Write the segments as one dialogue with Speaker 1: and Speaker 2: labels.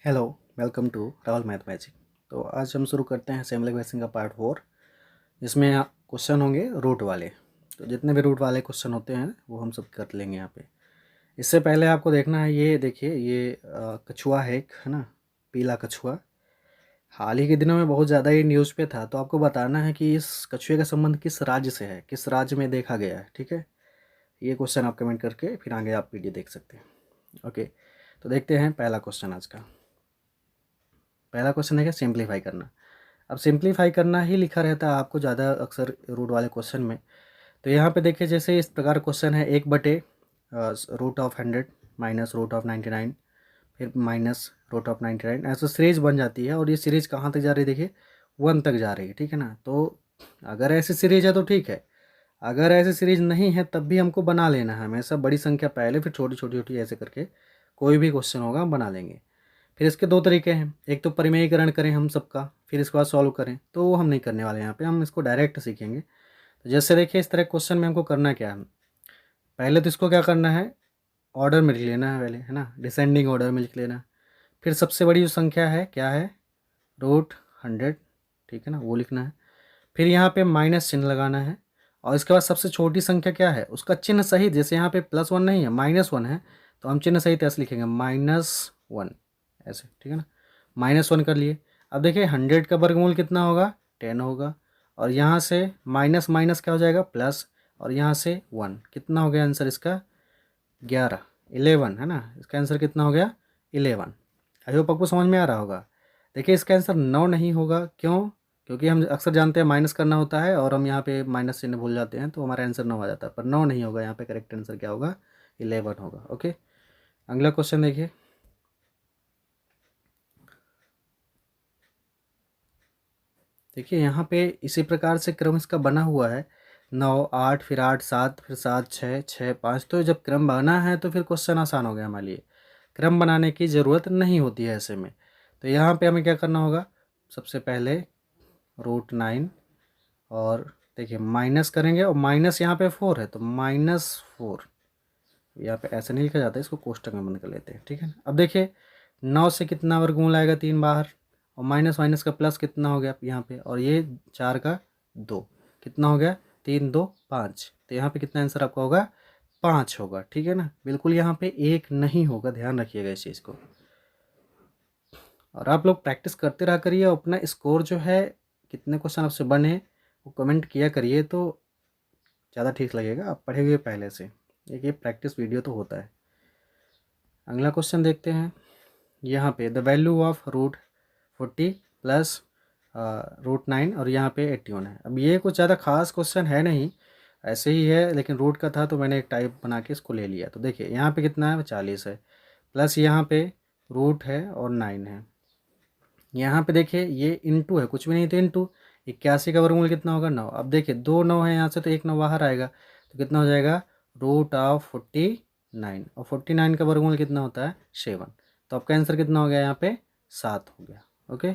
Speaker 1: Hello, welcome to Rahul math magic. तो आज हम शुरू करते हैं असेंबली क्वेश्चन का पार्ट 4। इसमें क्वेश्चन होंगे रूट वाले। तो जितने भी रूट वाले क्वेश्चन होते हैं वो हम सब कर लेंगे यहाँ पे। इससे पहले आपको देखना है, ये देखिए, ये कछुआ है एक, है ना, पीला कछुआ। हाल ही के दिनों में बहुत ज़्यादा ये न्यूज़ पे था। तो आपको बताना है कि इस कछुए का संबंध किस राज्य से है, किस राज्य में देखा गया है। ठीक है, ये क्वेश्चन आप कमेंट करके फिर आगे आप वीडियो देख सकते हैं। ओके, तो देखते हैं पहला क्वेश्चन आज का। पहला क्वेश्चन है क्या, सिंप्लीफाई करना। अब सिंप्लीफाई करना ही लिखा रहता है आपको ज़्यादा अक्सर रूट वाले क्वेश्चन में। तो यहाँ पे देखिए, जैसे इस प्रकार क्वेश्चन है, 1/√100 माइनस √99, फिर माइनस √99, ऐसा सीरीज बन जाती है। और ये सीरीज कहाँ तक जा रही है, देखिए 1 तक जा रही है। ठीक है ना। तो अगर ऐसी सीरीज है तो ठीक है, अगर ऐसी सीरीज नहीं है तब भी हमको बना लेना है हमेशा। बड़ी संख्या पहले, फिर छोटी छोटी छोटी ऐसे करके कोई भी क्वेश्चन होगा हम बना लेंगे। फिर इसके दो तरीके हैं, एक तो परिमेयीकरण करें हम सबका, फिर इसके बाद सॉल्व करें। तो वो हम नहीं करने वाले यहाँ पे, हम इसको डायरेक्ट सीखेंगे। तो जैसे देखिए, इस तरह क्वेश्चन में हमको करना क्या है, पहले तो इसको क्या करना है, ऑर्डर में लिख लेना है पहले, है ना, डिसेंडिंग ऑर्डर में लिख लेना। फिर सबसे बड़ी जो संख्या है क्या है, √100, ठीक है ना, वो लिखना है। फिर यहाँ पे माइनस चिन्ह लगाना है। और इसके बाद सबसे छोटी संख्या क्या है, उसका चिन्ह सहित, जैसे यहाँ पे +1 नहीं है, -1 है, तो हम चिन्ह सहित ऐसे लिखेंगे -1, ऐसे। ठीक है ना, -1 कर लिए। अब देखिए 100 का वर्गमूल कितना होगा, 10 होगा। और यहाँ से माइनस माइनस क्या हो जाएगा, प्लस। और यहाँ से 1, कितना हो गया आंसर इसका, 11 है ना। इसका आंसर कितना हो गया, 11। आई होप आपको समझ में आ रहा होगा। देखिए इसका आंसर 9 नहीं होगा, क्यों, क्योंकि हम अक्सर जानते हैं माइनस करना होता है और हम यहाँ पे माइनस चिन्ह भूल जाते हैं, तो हमारा आंसर 9 आ जाता है। पर 9 नहीं होगा, यहाँ पे करेक्ट आंसर क्या होगा, 11 होगा। ओके, अगला क्वेश्चन देखिए। देखिए यहाँ पे इसी प्रकार से क्रम इसका बना हुआ है, 9 8, फिर 8 7, फिर 7 6 6 5। तो जब क्रम बना है तो फिर क्वेश्चन आसान हो गया हमारे लिए। क्रम बनाने की ज़रूरत नहीं होती है ऐसे में। तो यहाँ पे हमें क्या करना होगा, सबसे पहले √9, और देखिए माइनस करेंगे, और माइनस यहाँ पे 4 है तो -4। यहाँ पे ऐसे नहीं लिखा जाता है, इसको कोष्टक में बंद कर लेते हैं। ठीक है ना। अब देखिए 9 से कितना वर्गमूल आएगा, 3 बाहर, और माइनस माइनस का प्लस कितना हो गया यहाँ पे, और ये 4 का 2, कितना हो गया, 3 2 5। तो यहाँ पे कितना आंसर आपका होगा, 5 होगा। ठीक है ना, बिल्कुल यहाँ पे 1 नहीं होगा, ध्यान रखिएगा इस चीज़ को। और आप लोग प्रैक्टिस करते रहा करिए, अपना स्कोर जो है, कितने क्वेश्चन आपसे बने वो कमेंट किया करिए, तो ज़्यादा ठीक लगेगा। आप पढ़े हुए पहले से, एक ये प्रैक्टिस वीडियो तो होता है। अगला क्वेश्चन देखते हैं। यहाँ पे द वैल्यू ऑफ √40 प्लस √9, और यहाँ पे 81 है। अब ये कुछ ज़्यादा खास क्वेश्चन है नहीं, ऐसे ही है, लेकिन रूट का था तो मैंने एक टाइप बना के इसको ले लिया। तो देखिए यहाँ पे कितना है, 40 है, प्लस यहाँ पे रूट है और 9 है। यहाँ पे देखिए ये इंटू है, कुछ भी नहीं तो इंटू। 81 का वर्गमूल कितना होगा, 9। अब देखिए 2 9 है यहाँ से, तो 1 9 बाहर आएगा, तो कितना हो जाएगा, √49। और 49 का वर्गमूल कितना होता है, 7। तो आपका आंसर कितना हो गया, यहाँ पे 7 हो गया। ओके,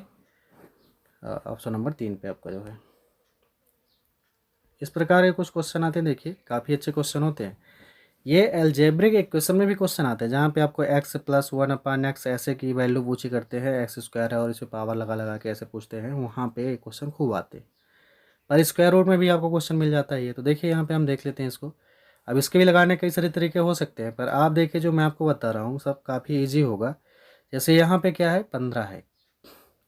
Speaker 1: ऑप्शन नंबर 3 पे आपका जो है। इस प्रकार के कुछ क्वेश्चन आते हैं, देखिए काफ़ी अच्छे क्वेश्चन होते हैं। ये एल्जेब्रिक इक्वेशन में भी क्वेश्चन आते हैं, जहाँ पे आपको x + 1/x ऐसे की वैल्यू पूछी करते हैं, x² है और इसे पावर लगा लगा के ऐसे पूछते हैं, वहाँ पे क्वेश्चन खूब आते हैं। पर स्क्वायर रूट में भी आपको क्वेश्चन मिल जाता है ये। तो देखिए यहाँ पे हम देख लेते हैं इसको। अब इसके भी लगाने कई सारे तरीके हो सकते हैं, पर आप देखिए जो मैं आपको बता रहा हूँ सब काफ़ी ईजी होगा। जैसे यहाँ पे क्या है, 15 है,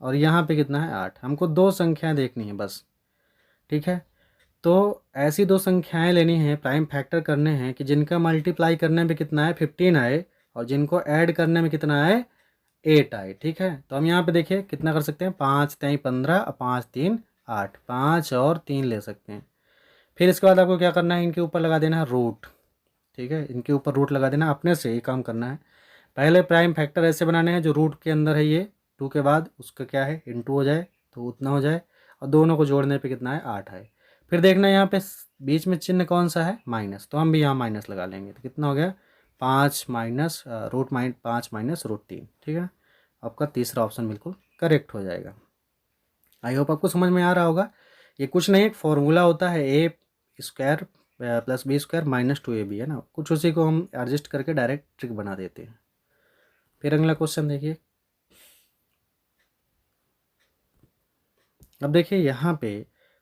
Speaker 1: और यहाँ पे कितना है, 8। हमको दो संख्याएँ देखनी है बस। ठीक है, तो ऐसी दो संख्याएं लेनी है, प्राइम फैक्टर करने हैं कि जिनका मल्टीप्लाई करने में कितना है, 15 आए, और जिनको ऐड करने में कितना आए, 8 आए। ठीक है, तो हम यहाँ पे देखिए कितना कर सकते हैं, 5 3 15 और 5 3 8, 5 और 3 ले सकते हैं। फिर इसके बाद आपको क्या करना है, इनके ऊपर लगा देना है रूट। ठीक है, इनके ऊपर रूट लगा देना, अपने से ही काम करना है। पहले प्राइम फैक्टर ऐसे बनाने हैं, जो रूट के अंदर है ये 2 के बाद उसका क्या है, इंटू हो जाए, तो उतना हो जाए, और दोनों को जोड़ने पे कितना है, 8 है। फिर देखना है यहाँ पे बीच में चिन्ह कौन सा है, माइनस, तो हम भी यहाँ माइनस लगा लेंगे। तो कितना हो गया, 5 माइनस √5 माइनस √3। ठीक है, आपका तीसरा ऑप्शन बिल्कुल करेक्ट हो जाएगा। आई होप आपको समझ में आ रहा होगा। ये कुछ नहीं, एक फॉर्मूला होता है, A² + B² - 2AB, है ना, कुछ उसी को हम एडजस्ट करके डायरेक्ट ट्रिक बना देते हैं। फिर अगला क्वेश्चन देखिए। अब देखिए यहाँ पे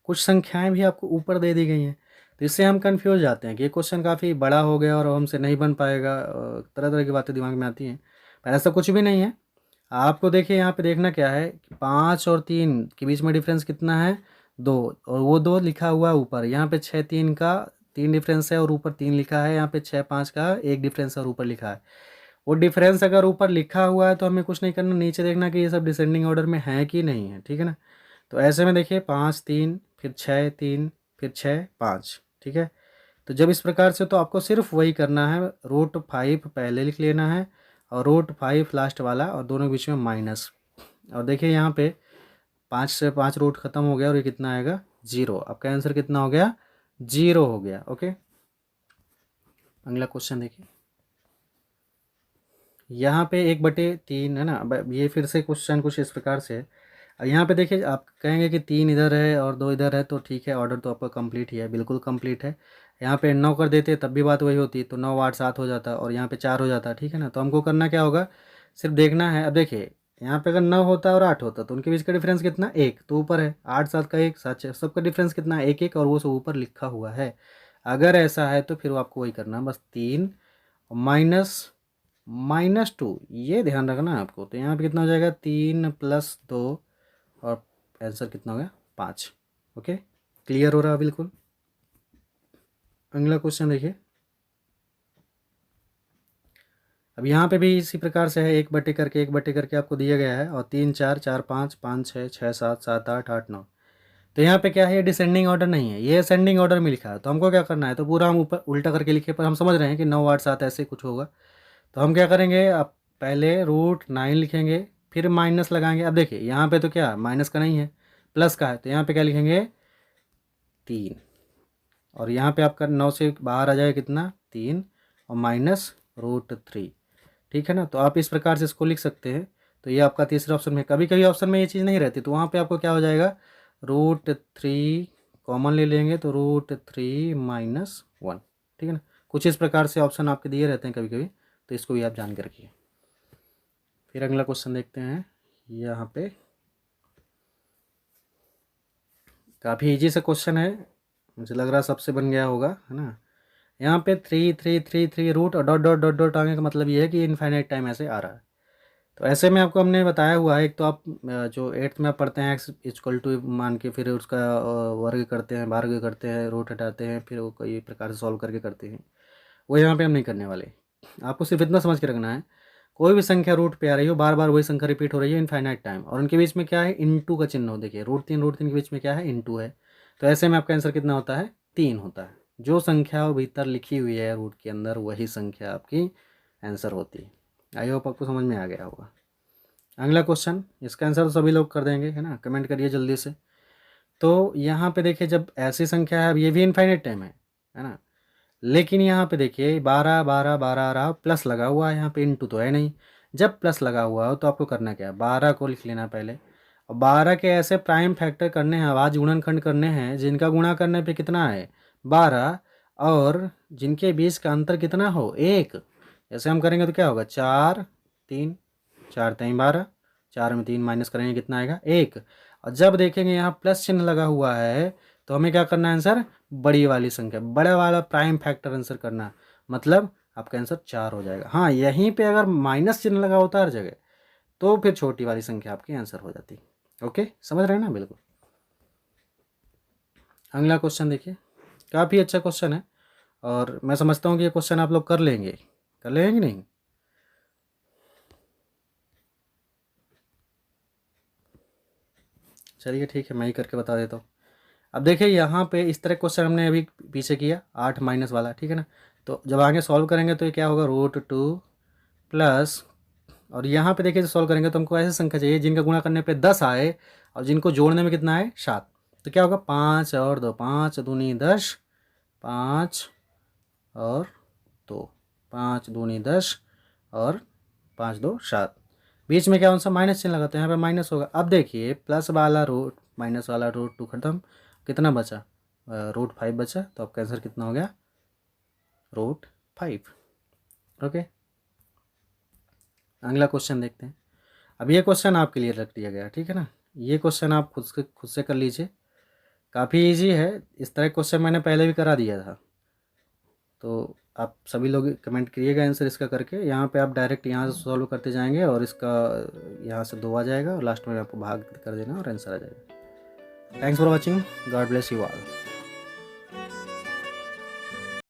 Speaker 1: कुछ संख्याएं भी आपको ऊपर दे दी गई हैं, तो इससे हम कन्फ्यूज जाते हैं कि ये क्वेश्चन काफ़ी बड़ा हो गया और हमसे नहीं बन पाएगा, तरह तरह की बातें दिमाग में आती हैं। पर ऐसा कुछ भी नहीं है। आपको देखिए यहाँ पे देखना क्या है कि 5 और 3 के बीच में डिफरेंस कितना है, 2, और वो 2 लिखा हुआ है ऊपर। यहाँ पे 6 3 का 3 डिफरेंस है और ऊपर 3 लिखा है, यहाँ पे 6 5 का 1 डिफरेंस है और ऊपर लिखा है। वो डिफरेंस अगर ऊपर लिखा हुआ है तो हमें कुछ नहीं करना, नीचे देखना कि ये सब डिसेंडिंग ऑर्डर में है कि नहीं है, ठीक है ना। तो ऐसे में देखिए 5 3 फिर 6 3 फिर 6 5, ठीक है। तो जब इस प्रकार से, तो आपको सिर्फ वही करना है, √5 पहले लिख लेना है और √5 लास्ट वाला, और दोनों के बीच में माइनस। और देखिए यहाँ पे 5 से 5 रूट खत्म हो गया और ये कितना आएगा, 0। आपका आंसर कितना हो गया, 0 हो गया। ओके, अगला क्वेश्चन देखिए। यहाँ पे 1/3 है ना। अब ये फिर से क्वेश्चन कुछ इस प्रकार से है। अब यहाँ पे देखिए आप कहेंगे कि 3 इधर है और 2 इधर है, तो ठीक है, ऑर्डर तो आपका कंप्लीट ही है, बिल्कुल कंप्लीट है। यहाँ पे 9 कर देते तब भी बात वही होती, तो 9 8 7 हो जाता और यहाँ पे 4 हो जाता, ठीक है ना। तो हमको करना क्या होगा, सिर्फ देखना है। अब देखिए यहाँ पे अगर 9 होता और 8 होता तो उनके बीच का डिफरेंस कितना, 1, तो ऊपर है 8 7 का 1 7 6, सबका डिफरेंस कितना, 1 1, और वो सब ऊपर लिखा हुआ है। अगर ऐसा है तो फिर आपको वही करना है, बस 3 माइनस -2, ये ध्यान रखना है आपको। तो यहाँ पे कितना हो जाएगा, 3 + 2, और आंसर कितना हो गया, 5। ओके, क्लियर हो रहा है बिल्कुल। अगला क्वेश्चन देखिए। अब यहाँ पे भी इसी प्रकार से है, 1/करके आपको दिया गया है, और 3 4 4 5 5 6 6 7 7 8 8 9। तो यहाँ पे क्या है, ये डिसेंडिंग ऑर्डर नहीं है, ये असेंडिंग ऑर्डर में लिखा है। तो हमको क्या करना है, तो पूरा हम ऊपर उल्टा करके लिखे, पर हम समझ रहे हैं कि 9 8 7 ऐसे कुछ होगा। तो हम क्या करेंगे, अब पहले √9 लिखेंगे, फिर माइनस लगाएंगे। अब देखिए यहाँ पे तो क्या माइनस का नहीं है, प्लस का है, तो यहाँ पे क्या लिखेंगे, 3, और यहाँ पे आपका 9 से बाहर आ जाएगा कितना, 3, और -√3, ठीक है ना। तो आप इस प्रकार से इसको लिख सकते हैं। तो ये आपका तीसरा ऑप्शन में, कभी कभी ऑप्शन में ये चीज़ नहीं रहती, तो वहाँ पे आपको क्या हो जाएगा, √3 कॉमन ले लेंगे, तो √3 - 1, ठीक है ना। कुछ इस प्रकार से ऑप्शन आपके दिए रहते हैं कभी कभी, तो इसको भी आप जान के रखिए। फिर अगला क्वेश्चन देखते हैं। यहाँ पे काफ़ी इजी सा क्वेश्चन है, मुझे लग रहा है सबसे बन गया होगा, है ना। यहाँ पे 3 3 3 3 रूट और डॉट डॉट डॉट डॉट आने का मतलब ये है कि इनफाइनाइट टाइम ऐसे आ रहा है। तो ऐसे में आपको हमने बताया हुआ है, एक तो आप जो 8th में आप पढ़ते हैं x = मान के फिर उसका वर्ग करते हैं, भार्ग करते हैं, रूट हटाते हैं, फिर वो कई प्रकार से सॉल्व करके करते हैं, वो यहाँ पे हम नहीं करने वाले। आपको सिर्फ इतना समझ के रखना है, कोई भी संख्या रूट पे आ रही हो, बार बार वही संख्या रिपीट हो रही है इनफाइनाइट टाइम, और उनके बीच में क्या है, इनटू का चिन्ह हो। देखिए √3 के बीच में क्या है, इनटू है। तो ऐसे में आपका आंसर कितना होता है, 3 होता है। जो संख्या भीतर लिखी हुई है रूट के अंदर, वही संख्या आपकी आंसर होती है। आई होप आपको समझ में आ गया होगा। अगला क्वेश्चन, इसका आंसर तो सभी लोग कर देंगे, है ना, कमेंट करिए जल्दी से। तो यहाँ पे देखिए, जब ऐसी संख्या है, अब ये भी इनफाइनाइट टाइम है ना, लेकिन यहाँ पे देखिए 12 12 12 आ रहा, प्लस लगा हुआ है, यहाँ पे इंटू तो है नहीं। जब प्लस लगा हुआ हो तो आपको करना क्या है, 12 को लिख लेना पहले, और 12 के ऐसे प्राइम फैक्टर करने हैं, अभाज्य गुणनखंड करने हैं, जिनका गुणा करने पे कितना है, 12, और जिनके बीच का अंतर कितना हो, 1। ऐसे हम करेंगे तो क्या होगा, 4 3, 4 3 12, 4 में 3 माइनस करेंगे कितना आएगा, 1। और जब देखेंगे यहाँ प्लस चिन्ह लगा हुआ है, तो हमें क्या करना है, आंसर बड़ी वाली संख्या, बड़ा वाला प्राइम फैक्टर आंसर करना, मतलब आपका आंसर 4 हो जाएगा। हाँ, यहीं पे अगर माइनस चिन्ह लगा होता हर जगह, तो फिर छोटी वाली संख्या आपकी आंसर हो जाती। ओके, समझ रहे हैं ना, बिल्कुल। अगला क्वेश्चन देखिए, काफ़ी अच्छा क्वेश्चन है, और मैं समझता हूँ कि ये क्वेश्चन आप लोग कर लेंगे कि नहीं। चलिए ठीक है, मैं ही करके बता देता हूँ। अब देखिए यहाँ पे इस तरह क्वेश्चन हमने अभी पीछे किया, 8 माइनस वाला, ठीक है ना। तो जब आगे सॉल्व करेंगे तो ये क्या होगा, √2 प्लस, और यहाँ पे देखिए सॉल्व करेंगे तो हमको ऐसी संख्या चाहिए जिनका गुणा करने पे 10 आए, और जिनको जोड़ने में कितना आए, 7। तो क्या होगा, 5 और 2, 5 दूनी 10, 5 और 2, 5 दूनी 10, और 5 2 7। बीच में क्या कौन सा माइनस चिन्ह लगाते हैं, यहाँ पे माइनस होगा। अब देखिए प्लस वाला रूट माइनस वाला √2 खत्म, कितना बचा, √5 बचा। तो आपका आंसर कितना हो गया, √5। ओके, अगला क्वेश्चन देखते हैं। अब ये क्वेश्चन आपके लिए रख दिया गया, ठीक है ना। ये क्वेश्चन आप खुद से कर लीजिए, काफ़ी इजी है। इस तरह क्वेश्चन मैंने पहले भी करा दिया था, तो आप सभी लोग कमेंट करिएगा आंसर इसका करके। यहाँ पे आप डायरेक्ट यहाँ से सॉल्व करते जाएंगे और इसका यहाँ से 2 आ जाएगा और लास्ट में आपको भाग कर देना और आंसर आ जाएगा। Thanks for watching, God bless you all.